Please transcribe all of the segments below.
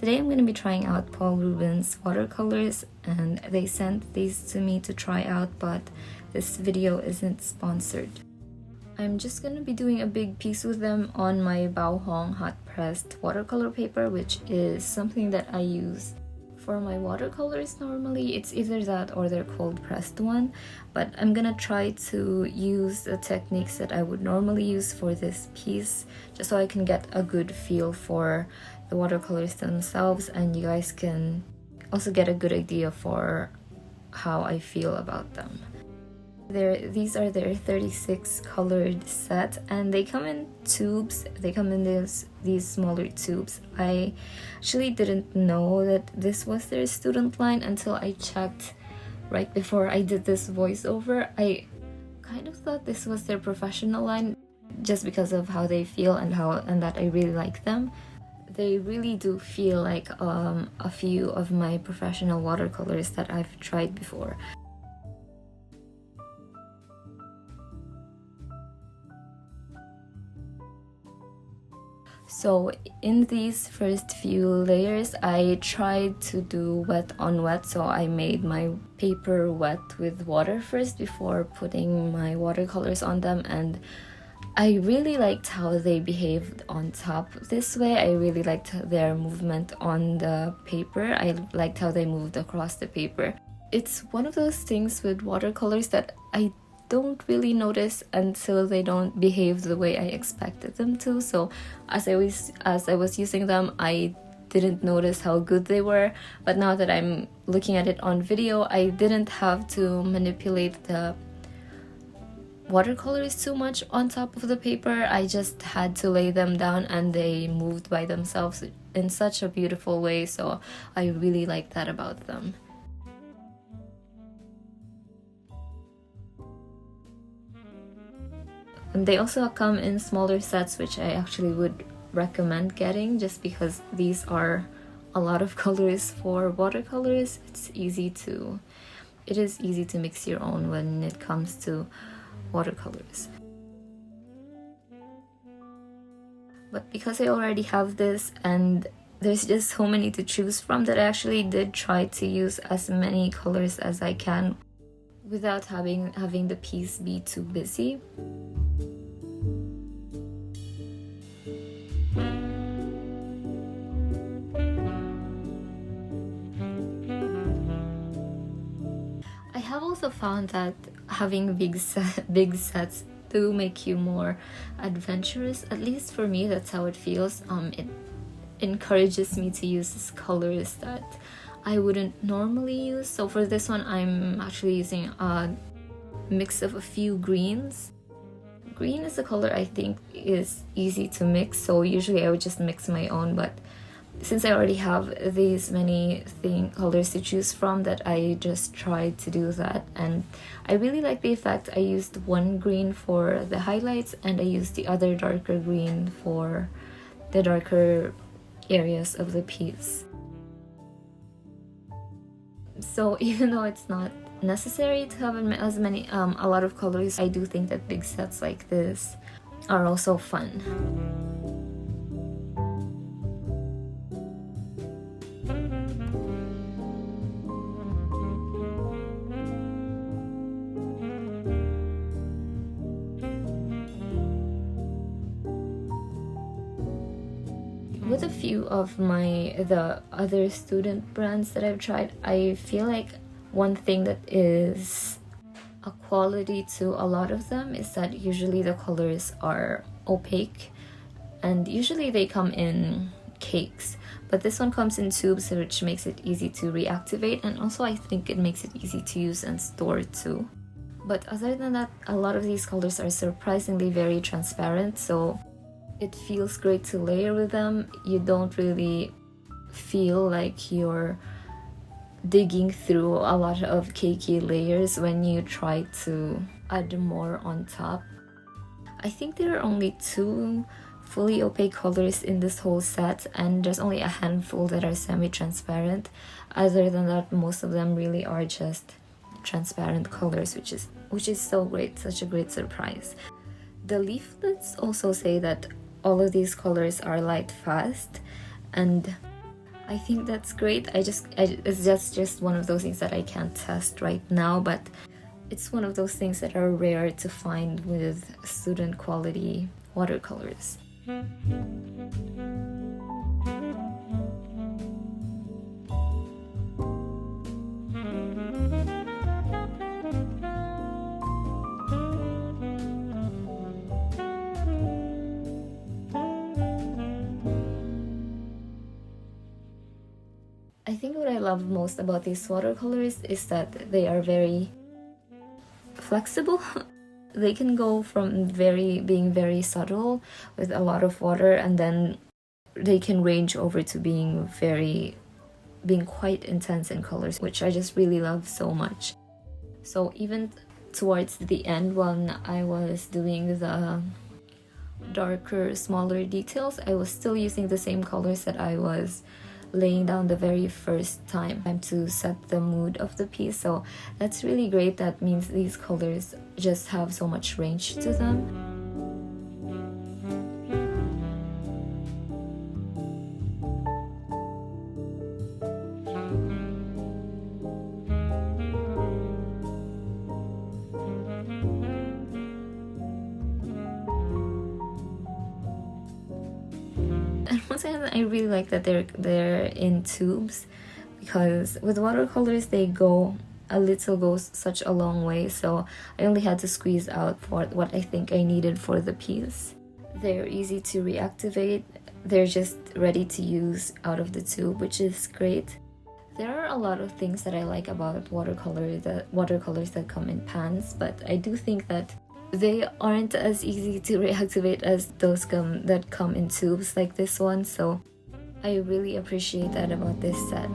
Today I'm going to be trying out Paul Rubens watercolors, and they sent these to me to try out, but this video isn't sponsored. I'm just going to be doing a big piece with them on my Baohong hot pressed watercolor paper, which is something that I use for my watercolors normally. It's either that or their cold pressed one, but I'm gonna try to use the techniques that I would normally use for this piece, just so I can get a good feel for the watercolors themselves, and you guys can also get a good idea for how I feel about them. These are their 36 colored set, and they come in tubes. They come in these smaller tubes. I actually didn't know that this was their student line until I checked right before I did this voiceover. I kind of thought this was their professional line just because of how they feel and that I really like them. They really do feel like a few of my professional watercolors that I've tried before. So in these first few layers, I tried to do wet on wet, so I made my paper wet with water first before putting my watercolors on them, and I really liked how they behaved on top this way. I really liked their movement on the paper. I liked how they moved across the paper. It's one of those things with watercolors that I don't really notice until they don't behave the way I expected them to. So as I was using them, I didn't notice how good they were, but now that I'm looking at it on video, I didn't have to manipulate the watercolors too much on top of the paper. I just had to lay them down and they moved by themselves in such a beautiful way, so I really like that about them. And they also come in smaller sets, which I actually would recommend getting, just because these are a lot of colors for watercolors. It is easy to mix your own when it comes to watercolors. But because I already have this and there's just so many to choose from, that I actually did try to use as many colors as I can without having the piece be too busy. I have also found that having big sets do make you more adventurous. At least for me, that's how it feels. It encourages me to use colors that I wouldn't normally use. So for this one, I'm actually using a mix of a few greens. Green is a color I think is easy to mix, so usually I would just mix my own, but since I already have these many colors to choose from, that I just tried to do that, and I really like the effect. I used one green for the highlights and I used the other darker green for the darker areas of the piece. So even though it's not necessary to have as many a lot of colors, I do think that big sets like this are also fun. With a few of the other student brands that I've tried, I feel like one thing that is a quality to a lot of them is that usually the colors are opaque, and usually they come in cakes, but this one comes in tubes, which makes it easy to reactivate, and also I think it makes it easy to use and store too. But other than that, a lot of these colors are surprisingly very transparent, so it feels great to layer with them. You don't really feel like you're digging through a lot of cakey layers when you try to add more on top. I think there are only 2 fully opaque colors in this whole set, and there's only a handful that are semi-transparent. Other than that, most of them really are just transparent colors, which is so great, such a great surprise. The leaflets also say that all of these colors are light fast, and I think that's great. It's just one of those things that I can't test right now, but it's one of those things that are rare to find with student quality watercolors. I think what I love most about these watercolors is that they are very flexible. They can go from being very subtle with a lot of water, and then they can range over to being quite intense in colors, which I just really love so much. So even towards the end, when I was doing the darker, smaller details, I was still using the same colors that I was laying down the very first time to set the mood of the piece. So that's really great. That means these colors just have so much range to them. And once again, I really like that they're in tubes, because with watercolors they goes such a long way, so I only had to squeeze out for what I think I needed for the piece. They're easy to reactivate. They're just ready to use out of the tube, which is great. There are a lot of things that I like about watercolors that come in pans, but I do think that they aren't as easy to reactivate as those that come in tubes like this one, so I really appreciate that about this set.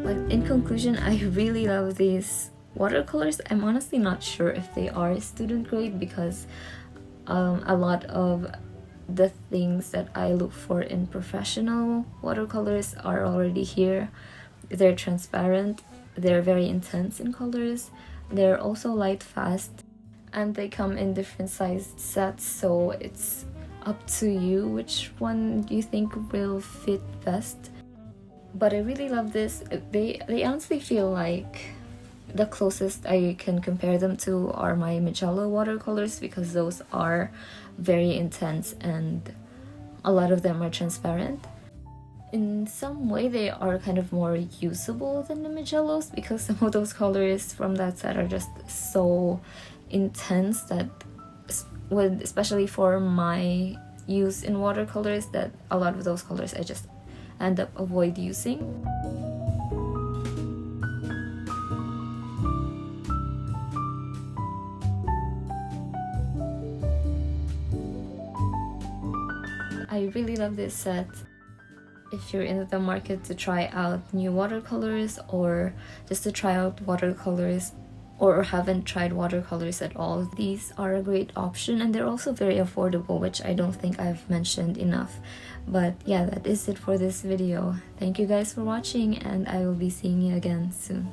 But in conclusion, I really love these watercolors. I'm honestly not sure if they are student grade, because a lot of the things that I look for in professional watercolors are already here. They're transparent, they're very intense in colors, they're also light fast, and they come in different sized sets, so it's up to you which one you think will fit best. But I really love this. They honestly feel like the closest I can compare them to are my Magello watercolors, because those are very intense and a lot of them are transparent. In some way they are kind of more usable than the Magellos, because some of those colors from that set are just so intense that especially for my use in watercolors, that a lot of those colors I just end up avoid using. I really love this set. If you're in the market to try out new watercolors, or just to try out watercolors, or haven't tried watercolors at all, these are a great option, and they're also very affordable, which I don't think I've mentioned enough. But yeah, that is it for this video. Thank you guys for watching, and I will be seeing you again soon.